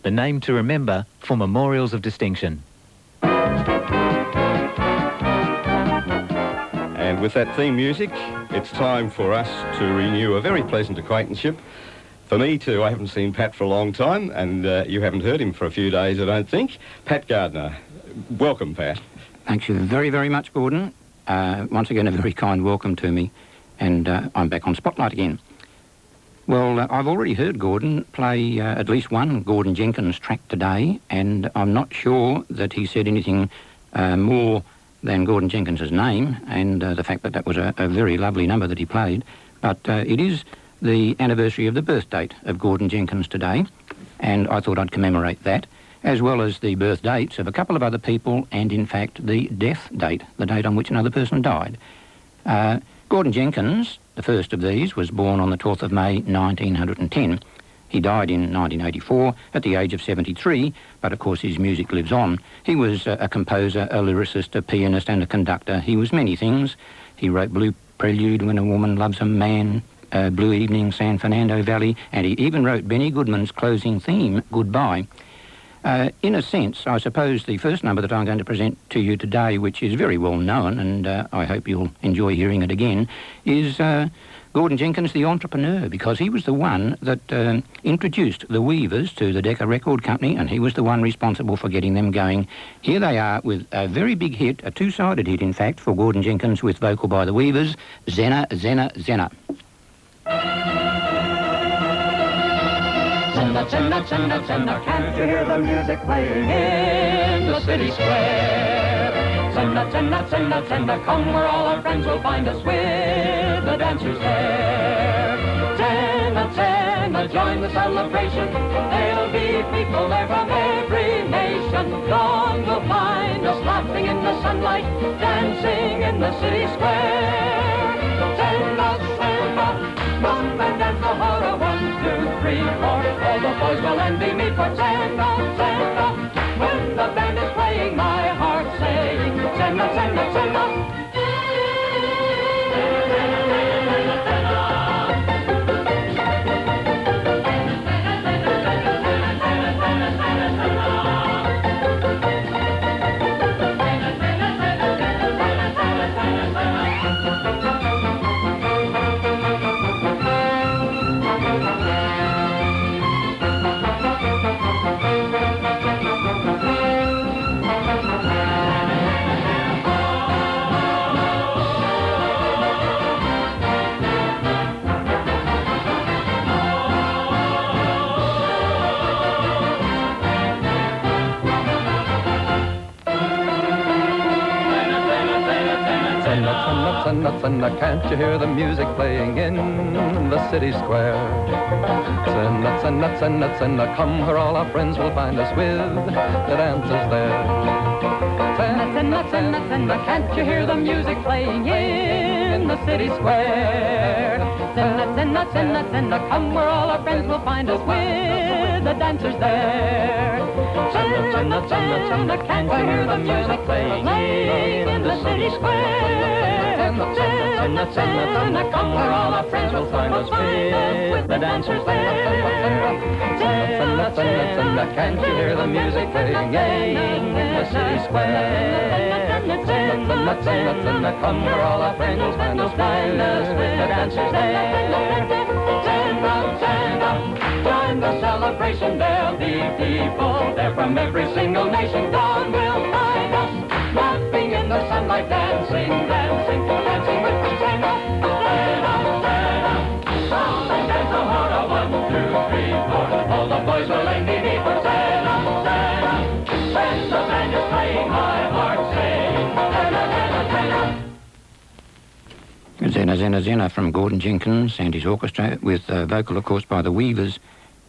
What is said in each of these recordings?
the name to remember for memorials of distinction. And with that theme music, it's time for us to renew a very pleasant acquaintanceship. For me too, I haven't seen Pat for a long time, and you haven't heard him for a few days, I don't think. Pat Gardner. Welcome, Pat. Thank you very, very much, Gordon. Once again, a very kind welcome to me, and I'm back on Spotlight again. Well, I've already heard Gordon play at least one Gordon Jenkins track today, and I'm not sure that he said anything more than Gordon Jenkins' name, and the fact that that was a very lovely number that he played. But it is the anniversary of the birth date of Gordon Jenkins today, and I thought I'd commemorate that, as well as the birth dates of a couple of other people, and in fact the death date, the date on which another person died. Gordon Jenkins, the first of these, was born on the 12th of May 1910. He died in 1984 at the age of 73, but of course his music lives on. He was a composer, a lyricist, a pianist and a conductor. He was many things. He wrote Blue Prelude, When a Woman Loves a Man, Blue Evening, San Fernando Valley, and he even wrote Benny Goodman's closing theme, Goodbye. In a sense, I suppose the first number that I'm going to present to you today, which is very well known, and I hope you'll enjoy hearing it again, is Gordon Jenkins, the entrepreneur, because he was the one that introduced the Weavers to the Decca Record Company, and he was the one responsible for getting them going. Here they are with a very big hit, a two-sided hit, in fact, for Gordon Jenkins with vocal by the Weavers, Zenna, Zenna, Zenna. Zenna, Zenna, Zenna, Zenna, can't you hear the music playing in the city square? Zenna, Zenna, Zenna, Zenna, come where all our friends will find us with the dancers there. Zenna, Zenna, join the celebration. There'll be people there from every nation. Dawn will find us laughing in the sunlight, dancing in the city square. Zenna, Zenna, come and dance the horror. 1, 2, 3, 4. All the boys will envy me for Zenna, Zenna. When the band is playing, my heart saying Zenna, Zenna, Zenna. Zenna, Zenna, can't you hear the music playing in the city square? Zenna, Zenna, Zenna, Zenna, come where all our friends will find us with the dancers there. Zenna, Zenna, Zenna, Zenna, can't you hear the music playing in the city square? Zenna, Zenna, Zenna, Zenna, come where all our friends will find us with the dancers there. Zenna, Zenna, Zenna, Zenna, can't you hear the music playing in the city square? Zenna, Zenna, Zenna, come where all our friends will find us with the dancers there. Zenna, Zenna, Zenna, can't you hear the music playing in the city square? Zenna, Zenna, Zenna, come where all our friends will find us with the dancers there. Zenna, Zenna, join the celebration. There'll be people there from every single nation. Dawn will find us laughing in the sunlight, dancing, dancing, dancing with the Zenna, Zenna, Zenna. Come and dance the horror. 1, 2, 3, 4. All the boys will envy me for Zenna, Zenna. When the band is playing, my heart sings Zenna, Zenna, Zenna. Zenna, Zenna, Zenna from Gordon Jenkins and his orchestra, with vocal, of course, by the Weavers.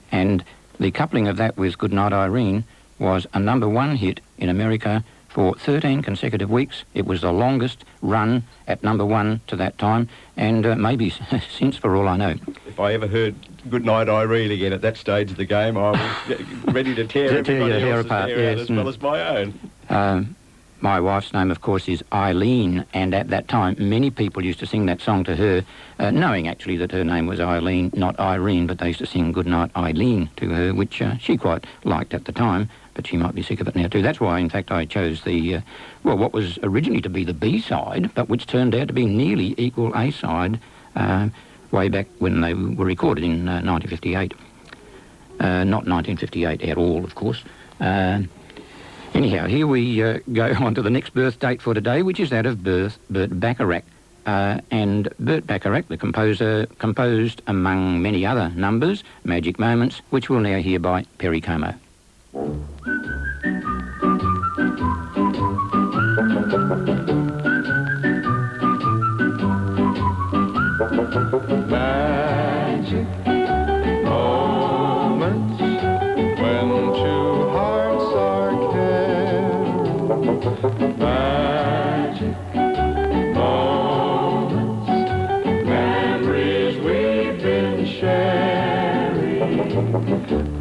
And the coupling of that with Goodnight Irene was a #1 hit in America for 13 consecutive weeks. It was the longest run at #1 to that time, and maybe since, for all I know. If I ever heard Goodnight Irene again at that stage of the game, I was ready to tear everybody else's hair out as well as my own. My wife's name, of course, is Eileen, and at that time, many people used to sing that song to her, knowing actually that her name was Eileen, not Irene, but they used to sing Goodnight Eileen to her, which she quite liked at the time, but she might be sick of it now too. That's why, in fact, I chose the, what was originally to be the B-side, but which turned out to be nearly equal A-side way back when they were recorded in 1958. Not 1958 at all, of course. Anyhow, here we go on to the next birth date for today, which is that of Burt Bacharach. And Burt Bacharach, the composer, composed, among many other numbers, Magic Moments, which we'll now hear by Perry Como. Magic moments when two hearts are caring. Magic moments, memories we've been sharing.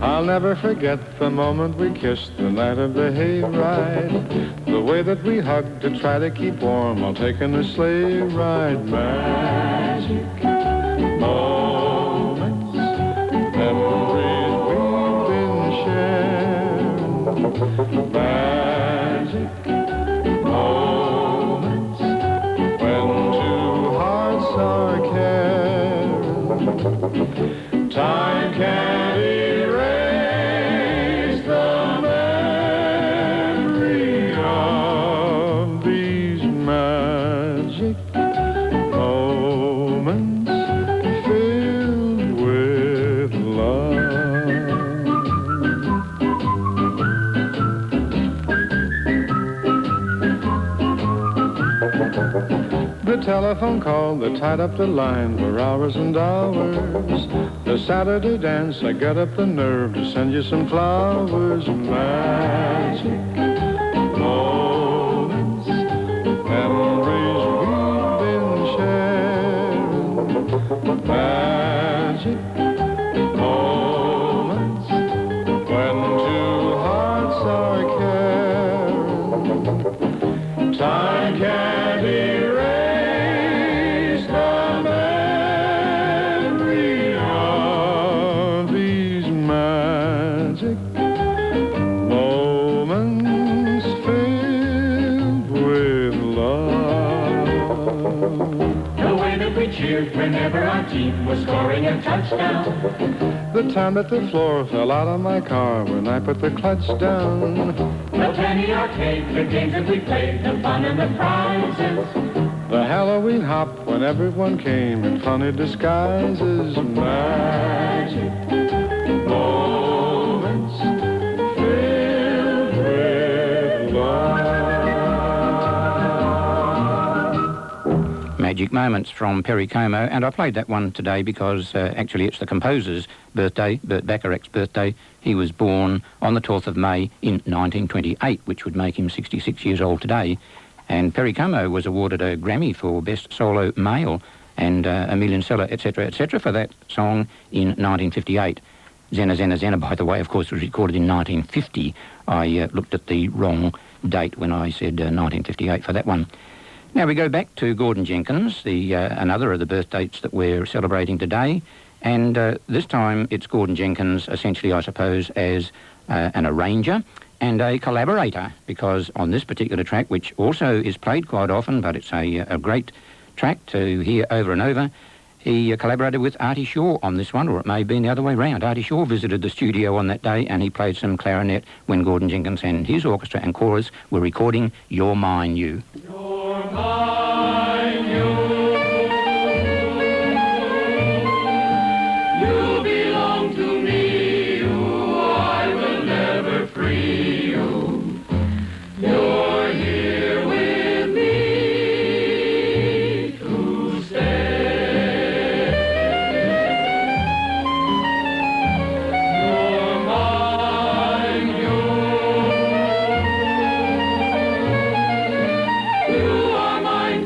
I'll never forget the moment we kissed the night of the hayride. The way that we hugged to try to keep warm while taking a sleigh ride. Magic moments, memories we've been sharing. Magic moments when two hearts are caring. Time can't erase the memory of these magic moments filled with love. The telephone call that tied up the line for hours and hours. The Saturday dance, I got up the nerve to send you some flowers. Magic moments, memories we've been sharing. Magic moments when two hearts are caring. Time can't erase the memory of these magic moments filled with love. The way that we cheered whenever our team was scoring a touchdown. The time that the floor fell out of my car when I put the clutch down. The penny arcade, the games that we played, the fun and the prizes. The Halloween hop when everyone came in funny disguises. Magic moments filled with love. Magic Moments from Perry Como, and I played that one today because actually it's the composer's birthday, Burt Bacharach's birthday. He was born on the 12th of May in 1928, which would make him 66 years old today. And Perry Como was awarded a Grammy for Best Solo Male and a million seller, etc., for that song in 1958. Zena, Zena, Zena, by the way, of course, was recorded in 1950. I looked at the wrong date when I said 1958 for that one. Now we go back to Gordon Jenkins, another of the birth dates that we're celebrating today. And this time it's Gordon Jenkins, essentially, I suppose, as an arranger and a collaborator, because on this particular track, which also is played quite often, but it's a great track to hear over and over, he collaborated with Artie Shaw on this one, or it may have been the other way round. Artie Shaw visited the studio on that day and he played some clarinet when Gordon Jenkins and his orchestra and chorus were recording You're Mine, You. You're mine, you. You belong to me, you. I will never free you. You're here with me to stay. You're mine, you. You are mine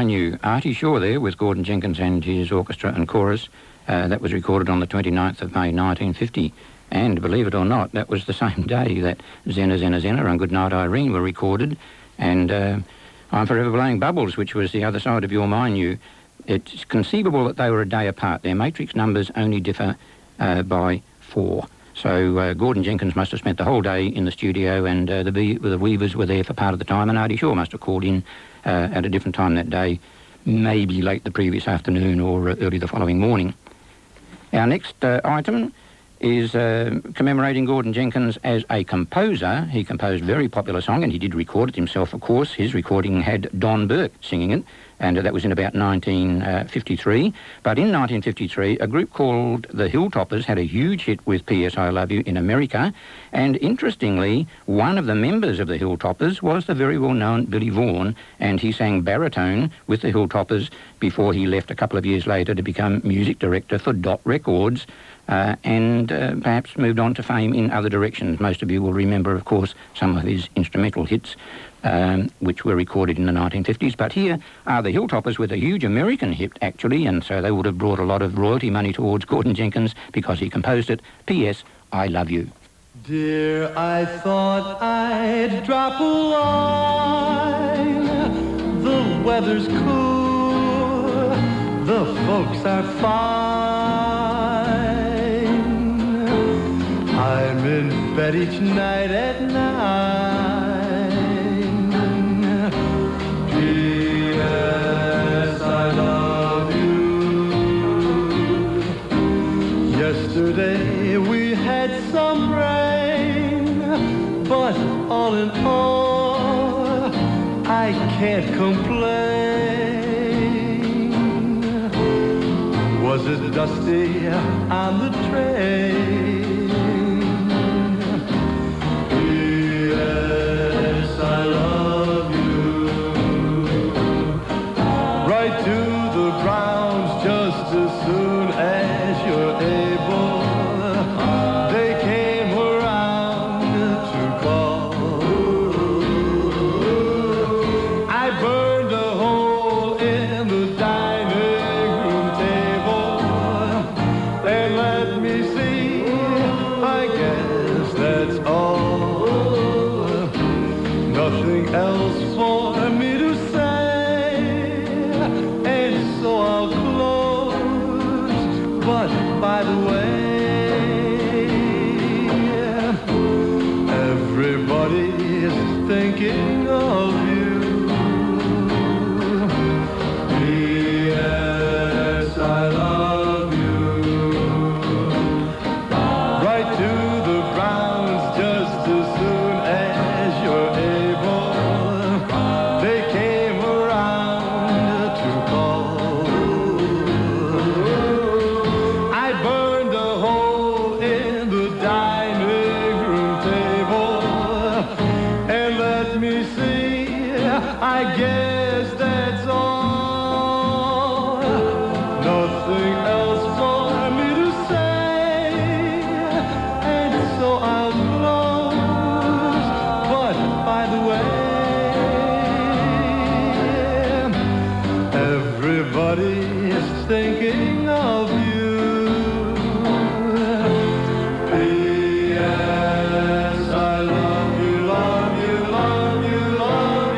Mine You. Artie Shaw there with Gordon Jenkins and his orchestra and chorus. That was recorded on the 29th of May 1950. And believe it or not, that was the same day that Zenna Zenna Zenna and Goodnight Irene were recorded. And I'm Forever Blowing Bubbles, which was the other side of Your Mine You. It's conceivable that they were a day apart. Their matrix numbers only differ by 4. So Gordon Jenkins must have spent the whole day in the studio, and the Weavers were there for part of the time, and Artie Shaw must have called in at a different time that day, maybe late the previous afternoon or early the following morning. Our next item is commemorating Gordon Jenkins as a composer. He composed a very popular song, and he did record it himself, of course. His recording had Don Burke singing it, and that was in about 1953. But in 1953, a group called the Hilltoppers had a huge hit with P.S. I Love You in America, and interestingly, one of the members of the Hilltoppers was the very well-known Billy Vaughan, and he sang baritone with the Hilltoppers before he left a couple of years later to become music director for Dot Records, and perhaps moved on to fame in other directions. Most of you will remember, of course, some of his instrumental hits, which were recorded in the 1950s. But here are the Hilltoppers with a huge American hit, actually, and so they would have brought a lot of royalty money towards Gordon Jenkins because he composed it. P.S. I Love You. Dear, I thought I'd drop a line. The weather's cool, the folks are fine. I'm in bed each night at 9. P.S. I love you. Yesterday we had some rain, but all in all, I can't complain. Was it dusty on the train? P.S. I love you. Write to the Browns just as soon as you're able. They came around to call. I burned a hole in the dining room table. They let me see, I guess that's all. Nothing else for me to say, and so I'll close. But by the way, everybody's thinking of you. P.S. I love you. Write to the Browns just as soon as you're able. They came around to call. I burned a hole in the dining room table, and let me see, I guess that's all. Nothing else for me to say, and so I'll close. But by the way, everybody's thinking of you. P.S. I love you, love you, love you, love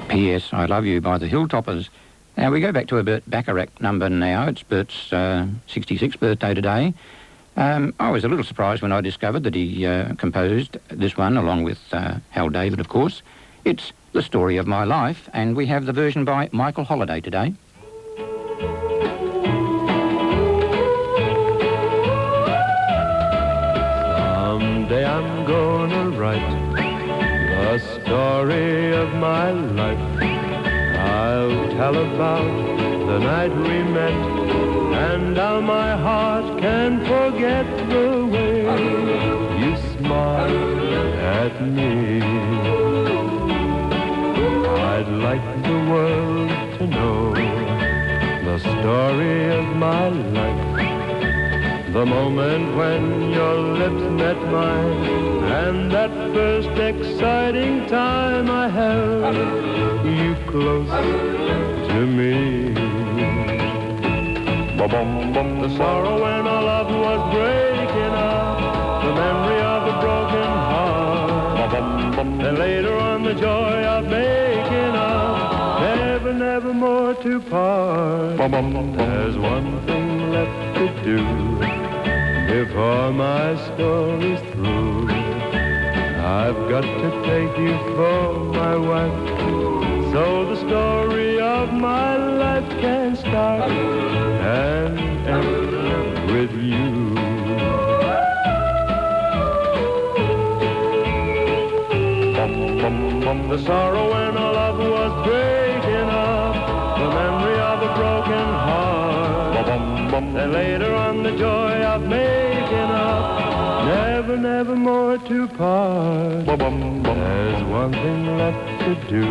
you. P.S. I Love You by the Hilltoppers. Now we go back to a Burt Bacharach number now. It's Burt's 66th birthday today. I was a little surprised when I discovered that he composed this one along with Hal David, of course. It's The Story of My Life, and we have the version by Michael Holliday today. Someday I'm gonna write the story of my life. I'll tell about the night we met and how my heart can forget the way you smiled at me. I'd like the world to know the story of my life. The moment when your lips met mine, and that first exciting time I held you close to me. The sorrow when our love was breaking up, the memory of a broken heart, and later on the joy of making up, never, never more to part. There's one thing left to do before my story's through. I've got to take you for my wife, so the story of my life can start and end with you. The sorrow when our love was breaking up, the memory of a broken heart, and later on the joy of making up, never, never more to part. There's one thing left to do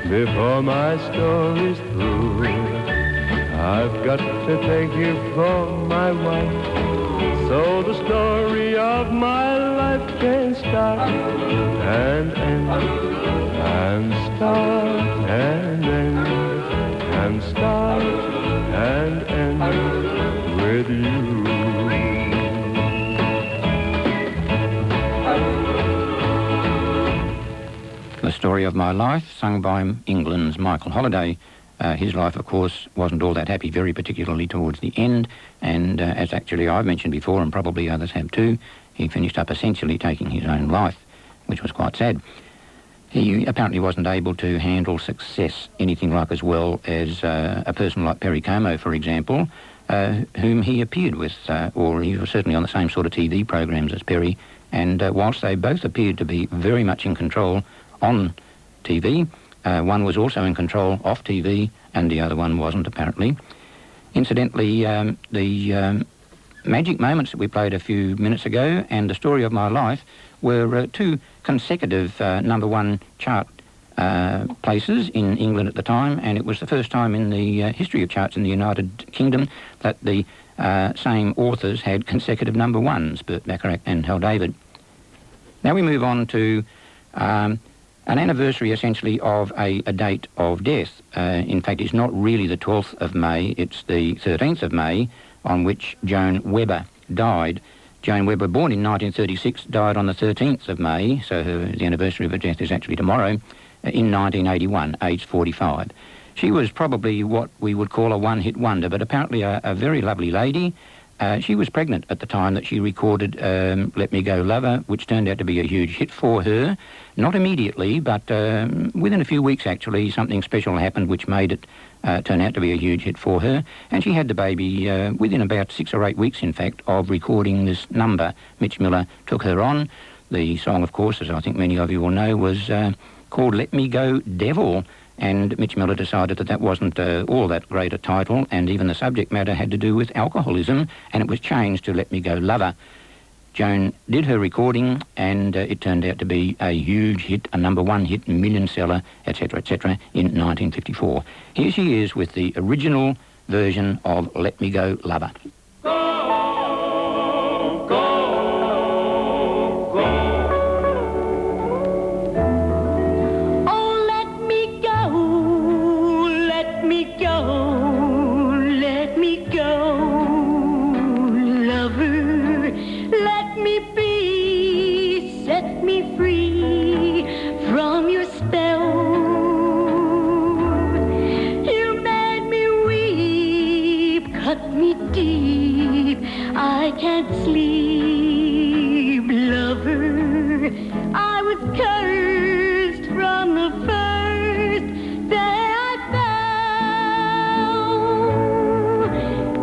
before my story's through. I've got to take you for my wife, so the story of my life can start and end, and start and end, and start and end with you. The Story of My Life, sung by England's Michael Holliday. His life, of course, wasn't all that happy, very particularly towards the end, and as actually I've mentioned before, and probably others have too, he finished up essentially taking his own life, which was quite sad. He apparently wasn't able to handle success anything like as well as a person like Perry Como, for example, whom he appeared with, or he was certainly on the same sort of TV programs as Perry, and whilst they both appeared to be very much in control on TV, one was also in control off TV, and the other one wasn't, apparently. Incidentally, the Magic Moments that we played a few minutes ago and The Story of My Life were two consecutive number one chart places in England at the time, and it was the first time in the history of charts in the United Kingdom that the same authors had consecutive number ones, Burt Bacharach and Hal David. Now we move on to an anniversary, essentially, of a date of death. In fact, it's not really the 12th of May, it's the 13th of May, on which Joan Webber died. Joan Webber, born in 1936, died on the 13th of May, so the anniversary of her death is actually tomorrow, in 1981, aged 45. She was probably what we would call a one-hit wonder, but apparently a very lovely lady. She was pregnant at the time that she recorded Let Me Go Lover, which turned out to be a huge hit for her. Not immediately, but within a few weeks, actually, something special happened which made it turn out to be a huge hit for her. And she had the baby within about 6 or 8 weeks, in fact, of recording this number. Mitch Miller took her on. The song, of course, as I think many of you will know, was called Let Me Go Devil. And Mitch Miller decided that that wasn't all that great a title, and even the subject matter had to do with alcoholism, and it was changed to Let Me Go Lover. Joan did her recording, and it turned out to be a huge hit, a number one hit, million seller, etc., in 1954. Here she is with the original version of Let Me Go Lover. I can't sleep, lover. I was cursed from the first day I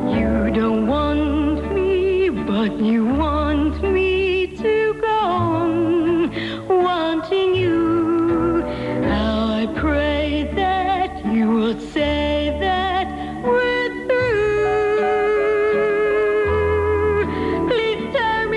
fell. You don't want me, but you want me to go on wanting you. How I pray that you will say that we're through. Please turn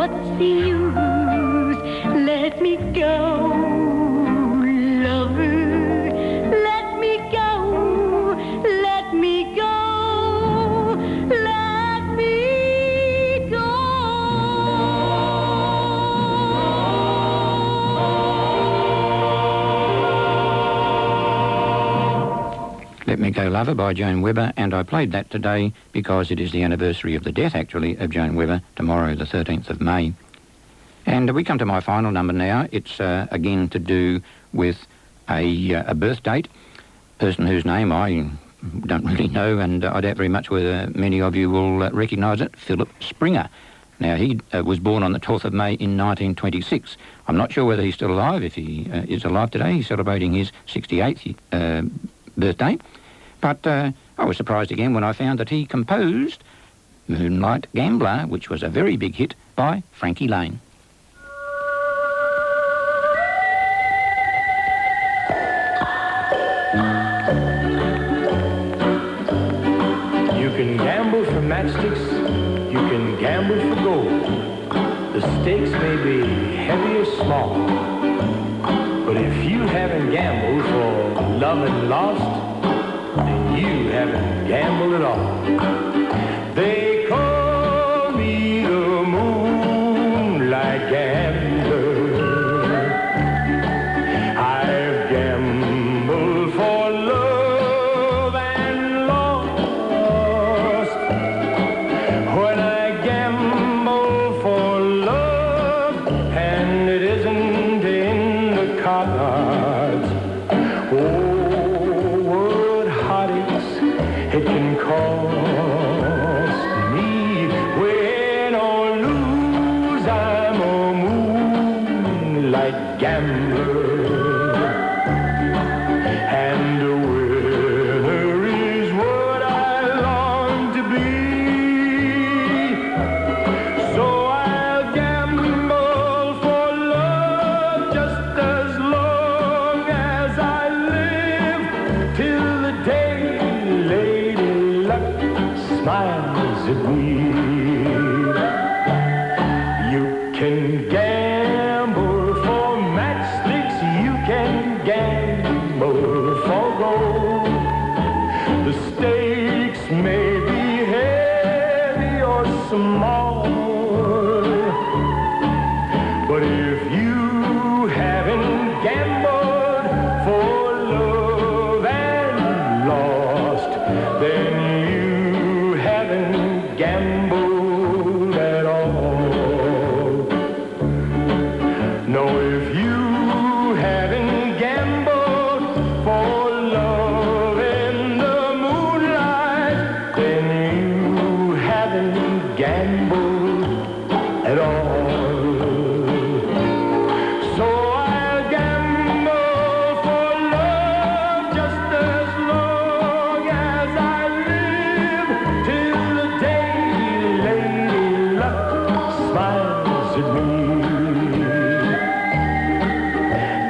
what's the use? Let me go, lover, let me go, let me go, let me go. Let Me Go Lover by Joan Webber, and I played that today because it is the anniversary of the death, actually, of Joan Webber, tomorrow, the 13th of May. And we come to my final number now. It's again to do with a birth date, person whose name I don't really know, and I doubt very much whether many of you will recognise it, Philip Springer. Now, he was born on the 12th of May in 1926. I'm not sure whether he's still alive. If he is alive today, he's celebrating his 68th birthday. But I was surprised again when I found that he composed Moonlight Gambler, which was a very big hit by Frankie Lane. You can gamble for matchsticks, you can gamble for gold. The stakes may be heavy or small, but if you haven't gambled for love and lost, then you haven't gambled at all. They call me the Moonlight Gambler. I've gambled for love and lost. When I gamble for love and it isn't in the cards, oh, what heartaches it can cost me. Win or lose, I'm a moonlight gambler. And a winner is what I long to be. So I'll gamble for love just as long as I live, till the day Lady Luck smiles at me. You can gamble for matchsticks, you can gamble for gold. The stakes may be heavy or small, but if you haven't gambled for love and lost, then you haven't gambled at all. No, if you haven't gambled for love in the moonlight, then you haven't gambled at all. So I'll gamble for love just as long as I live, till the day Lady Luck smiles at me.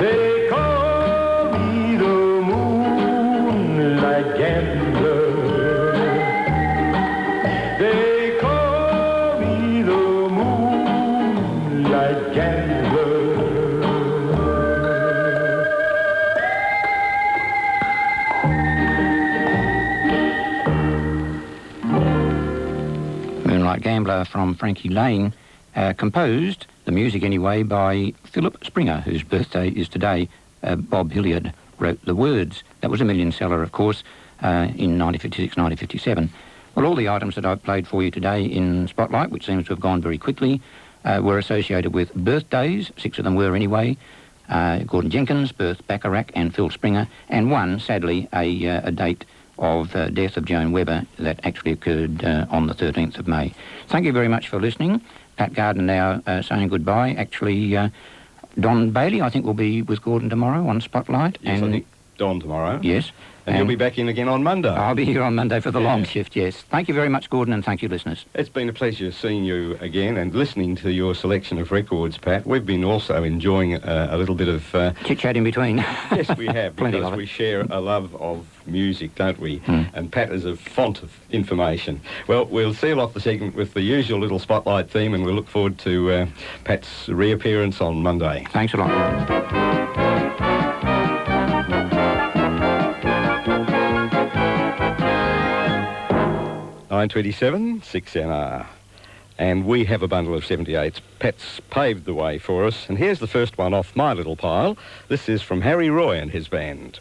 They call me the Moonlight Gambler. They call me the Moonlight Gambler. Moonlight Gambler from Frankie Lane, composed, the music anyway, by Philip Springer, whose birthday is today. Bob Hilliard wrote the words. That was a million seller, of course, in 1956, 1957. Well, all the items that I've played for you today in Spotlight, which seems to have gone very quickly, were associated with birthdays. 6 of them were anyway. Gordon Jenkins, Bert Bacharach and Phil Springer, and one, sadly, a date of death of Joan Webber that actually occurred on the 13th of May. Thank you very much for listening. Pat Gardner now saying goodbye. Actually, Don Bailey, I think, will be with Gordon tomorrow on Spotlight. Yes, I think Don tomorrow. Yes. And you'll be back in again on Monday. I'll be here on Monday for the long shift, yes. Thank you very much, Gordon, and thank you, listeners. It's been a pleasure seeing you again and listening to your selection of records, Pat. We've been also enjoying a little bit of... chit-chat in between. Yes, we have, Plenty because of it. we share a love of music, don't we? And Pat is a font of information. Well, we'll seal off the segment with the usual little spotlight theme, and we'll look forward to Pat's reappearance on Monday. Thanks a lot, Gordon. 9:27, 6NR. And we have a bundle of 78s. Pat's paved the way for us. And here's the first one off my little pile. This is from Harry Roy and his band.